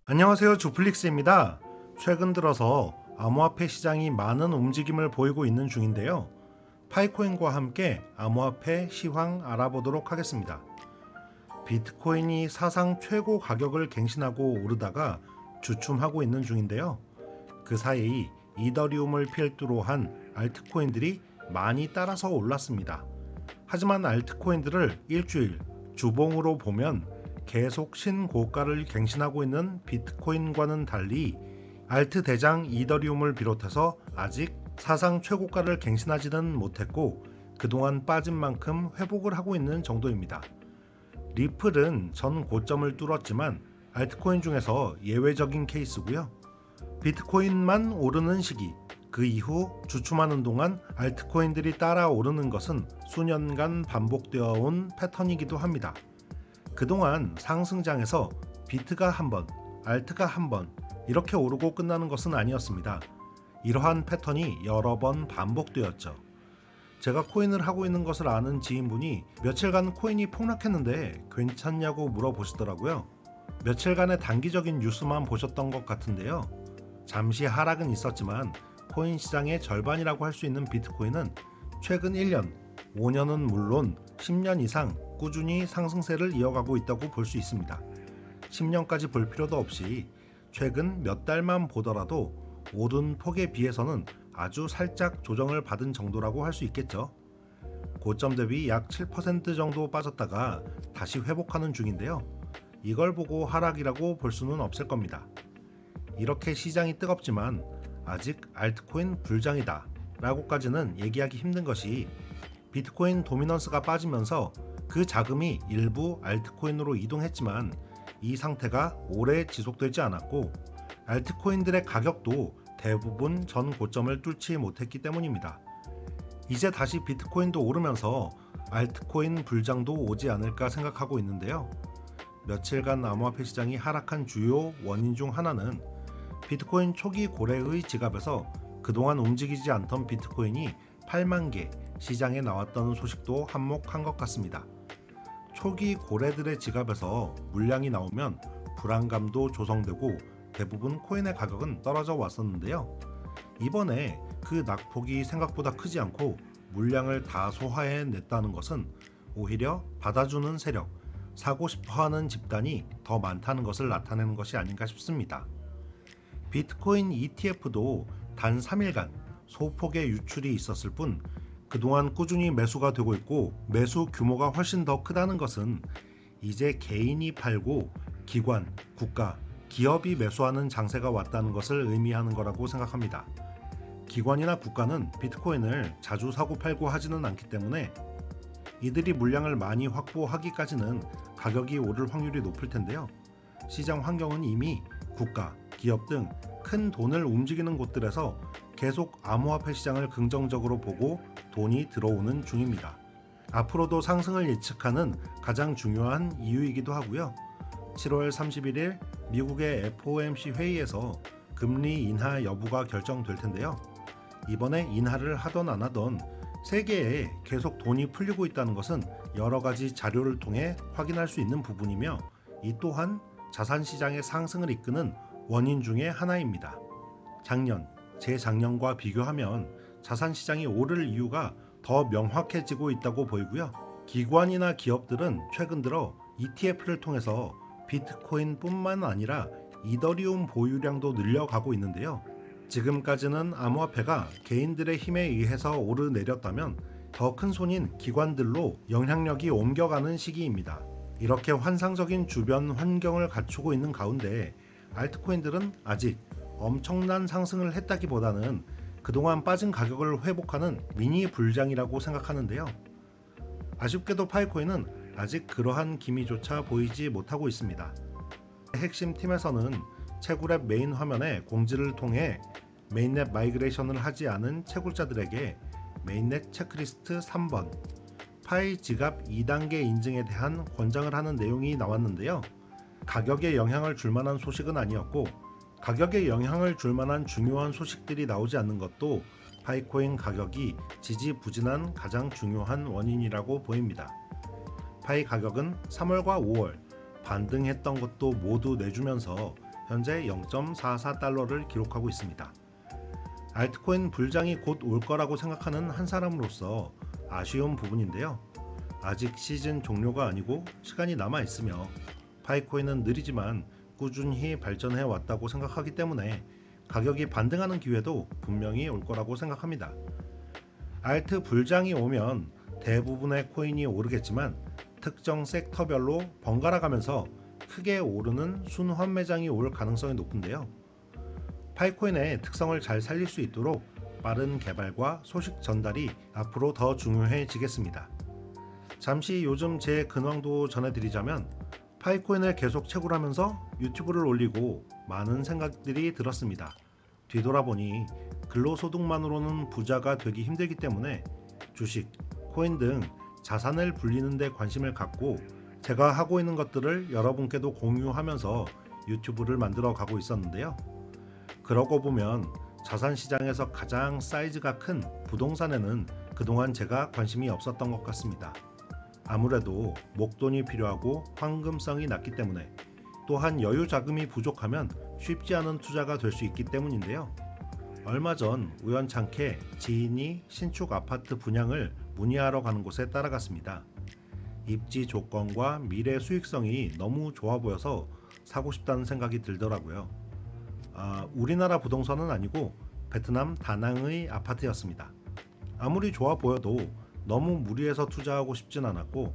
안녕하세요. 주플릭스입니다. 최근 들어서 암호화폐 시장이 많은 움직임을 보이고 있는 중인데요. 파이코인과 함께 암호화폐 시황 알아보도록 하겠습니다. 비트코인이 사상 최고 가격을 갱신하고 오르다가 주춤하고 있는 중인데요. 그 사이 이더리움을 필두로 한 알트코인들이 많이 따라서 올랐습니다. 하지만 알트코인들을 일주일 주봉으로 보면 계속 신고가를 갱신하고 있는 비트코인과는 달리 알트 대장 이더리움을 비롯해서 아직 사상 최고가를 갱신하지는 못했고 그동안 빠진 만큼 회복을 하고 있는 정도입니다. 리플은 전 고점을 뚫었지만 알트코인 중에서 예외적인 케이스고요. 비트코인만 오르는 시기, 그 이후 주춤하는 동안 알트코인들이 따라 오르는 것은 수년간 반복되어 온 패턴이기도 합니다. 그동안 상승장에서 비트가 한 번, 알트가 한 번 이렇게 오르고 끝나는 것은 아니었습니다. 이러한 패턴이 여러 번 반복되었죠. 제가 코인을 하고 있는 것을 아는 지인분이 며칠간 코인이 폭락했는데 괜찮냐고 물어보시더라고요. 며칠간의 단기적인 뉴스만 보셨던 것 같은데요. 잠시 하락은 있었지만 코인 시장의 절반이라고 할 수 있는 비트코인은 최근 1년, 5년은 물론 10년 이상 꾸준히 상승세를 이어가고 있다고 볼 수 있습니다. 10년까지 볼 필요도 없이 최근 몇 달만 보더라도 오른 폭에 비해서는 아주 살짝 조정을 받은 정도라고 할 수 있겠죠. 고점 대비 약 7% 정도 빠졌다가 다시 회복하는 중인데요. 이걸 보고 하락이라고 볼 수는 없을 겁니다. 이렇게 시장이 뜨겁지만 아직 알트코인 불장이다 라고까지는 얘기하기 힘든 것이 비트코인 도미넌스가 빠지면서 그 자금이 일부 알트코인으로 이동했지만 이 상태가 오래 지속되지 않았고 알트코인들의 가격도 대부분 전 고점을 뚫지 못했기 때문입니다. 이제 다시 비트코인도 오르면서 알트코인 불장도 오지 않을까 생각하고 있는데요. 며칠간 암호화폐 시장이 하락한 주요 원인 중 하나는 비트코인 초기 고래의 지갑에서 그동안 움직이지 않던 비트코인이 8만 개 시장에 나왔던 소식도 한몫한 것 같습니다. 초기 고래들의 지갑에서 물량이 나오면 불안감도 조성되고 대부분 코인의 가격은 떨어져 왔었는데요. 이번에 그 낙폭이 생각보다 크지 않고 물량을 다 소화해냈다는 것은 오히려 받아주는 세력, 사고 싶어하는 집단이 더 많다는 것을 나타내는 것이 아닌가 싶습니다. 비트코인 ETF도 단 3일간 소폭의 유출이 있었을 뿐 그동안 꾸준히 매수가 되고 있고 매수 규모가 훨씬 더 크다는 것은 이제 개인이 팔고 기관, 국가, 기업이 매수하는 장세가 왔다는 것을 의미하는 거라고 생각합니다. 기관이나 국가는 비트코인을 자주 사고 팔고 하지는 않기 때문에 이들이 물량을 많이 확보하기까지는 가격이 오를 확률이 높을 텐데요. 시장 환경은 이미 국가, 기업 등 큰 돈을 움직이는 곳들에서 계속 암호화폐 시장을 긍정적으로 보고 돈이 들어오는 중입니다. 앞으로도 상승을 예측하는 가장 중요한 이유이기도 하고요. 7월 31일 미국의 FOMC 회의에서 금리 인하 여부가 결정될 텐데요. 이번에 인하를 하던 안 하던 세계에 계속 돈이 풀리고 있다는 것은 여러 가지 자료를 통해 확인할 수 있는 부분이며 이 또한 자산 시장의 상승을 이끄는 원인 중의 하나입니다. 작년, 재작년과 비교하면 자산 시장이 오를 이유가 더 명확해지고 있다고 보이고요. 기관이나 기업들은 최근 들어 ETF를 통해서 비트코인뿐만 아니라 이더리움 보유량도 늘려가고 있는데요. 지금까지는 암호화폐가 개인들의 힘에 의해서 오르내렸다면 더 큰 손인 기관들로 영향력이 옮겨가는 시기입니다. 이렇게 환상적인 주변 환경을 갖추고 있는 가운데 알트코인들은 아직 엄청난 상승을 했다기보다는 그동안 빠진 가격을 회복하는 미니 불장이라고 생각하는데요. 아쉽게도 파이코인은 아직 그러한 기미조차 보이지 못하고 있습니다. 핵심 팀에서는 채굴앱 메인 화면에 공지를 통해 메인넷 마이그레이션을 하지 않은 채굴자들에게 메인넷 체크리스트 3번, 파이 지갑 2단계 인증에 대한 권장을 하는 내용이 나왔는데요. 가격에 영향을 줄 만한 소식은 아니었고 가격에 영향을 줄 만한 중요한 소식들이 나오지 않는 것도 파이코인 가격이 지지부진한 가장 중요한 원인이라고 보입니다. 파이 가격은 3월과 5월 반등했던 것도 모두 내주면서 현재 0.44달러를 기록하고 있습니다. 알트코인 불장이 곧 올 거라고 생각하는 한 사람으로서 아쉬운 부분인데요. 아직 시즌 종료가 아니고 시간이 남아 있으며 파이코인은 느리지만 꾸준히 발전해 왔다고 생각하기 때문에 가격이 반등하는 기회도 분명히 올 거라고 생각합니다. 알트 불장이 오면 대부분의 코인이 오르겠지만 특정 섹터별로 번갈아 가면서 크게 오르는 순환매장이 올 가능성이 높은데요. 파이코인의 특성을 잘 살릴 수 있도록 빠른 개발과 소식 전달이 앞으로 더 중요해지겠습니다. 잠시 요즘 제 근황도 전해드리자면 파이코인을 계속 채굴하면서 유튜브를 올리고 많은 생각들이 들었습니다. 뒤돌아보니 근로소득만으로는 부자가 되기 힘들기 때문에 주식, 코인 등 자산을 불리는 데 관심을 갖고 제가 하고 있는 것들을 여러분께도 공유하면서 유튜브를 만들어 가고 있었는데요. 그러고 보면 자산시장에서 가장 사이즈가 큰 부동산에는 그동안 제가 관심이 없었던 것 같습니다. 아무래도 목돈이 필요하고 황금성이 낮기 때문에 또한 여유 자금이 부족하면 쉽지 않은 투자가 될 수 있기 때문인데요. 얼마 전 우연찮게 지인이 신축 아파트 분양을 문의하러 가는 곳에 따라갔습니다. 입지 조건과 미래 수익성이 너무 좋아 보여서 사고 싶다는 생각이 들더라고요. 우리나라 부동산은 아니고 베트남 다낭의 아파트였습니다. 아무리 좋아 보여도 너무 무리해서 투자하고 싶진 않았고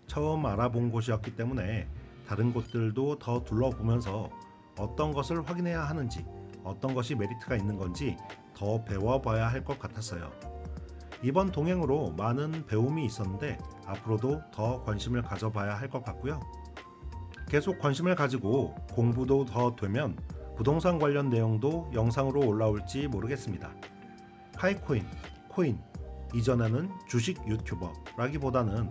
처음 알아본 곳이었기 때문에 다른 곳들도 더 둘러보면서 어떤 것을 확인해야 하는지 어떤 것이 메리트가 있는 건지 더 배워봐야 할 것 같았어요. 이번 동행으로 많은 배움이 있었는데 앞으로도 더 관심을 가져봐야 할 것 같고요. 계속 관심을 가지고 공부도 더 되면 부동산 관련 내용도 영상으로 올라올지 모르겠습니다. 파이코인, 코인, 이전에는 주식 유튜버라기보다는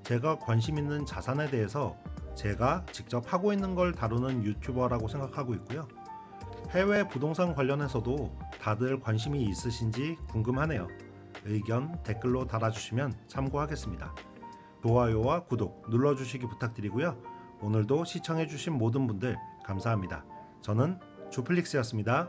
제가 관심 있는 자산에 대해서 제가 직접 하고 있는 걸 다루는 유튜버라고 생각하고 있고요. 해외 부동산 관련해서도 다들 관심이 있으신지 궁금하네요. 의견 댓글로 달아주시면 참고하겠습니다. 좋아요와 구독 눌러주시기 부탁드리고요. 오늘도 시청해주신 모든 분들 감사합니다. 저는 주플릭스였습니다.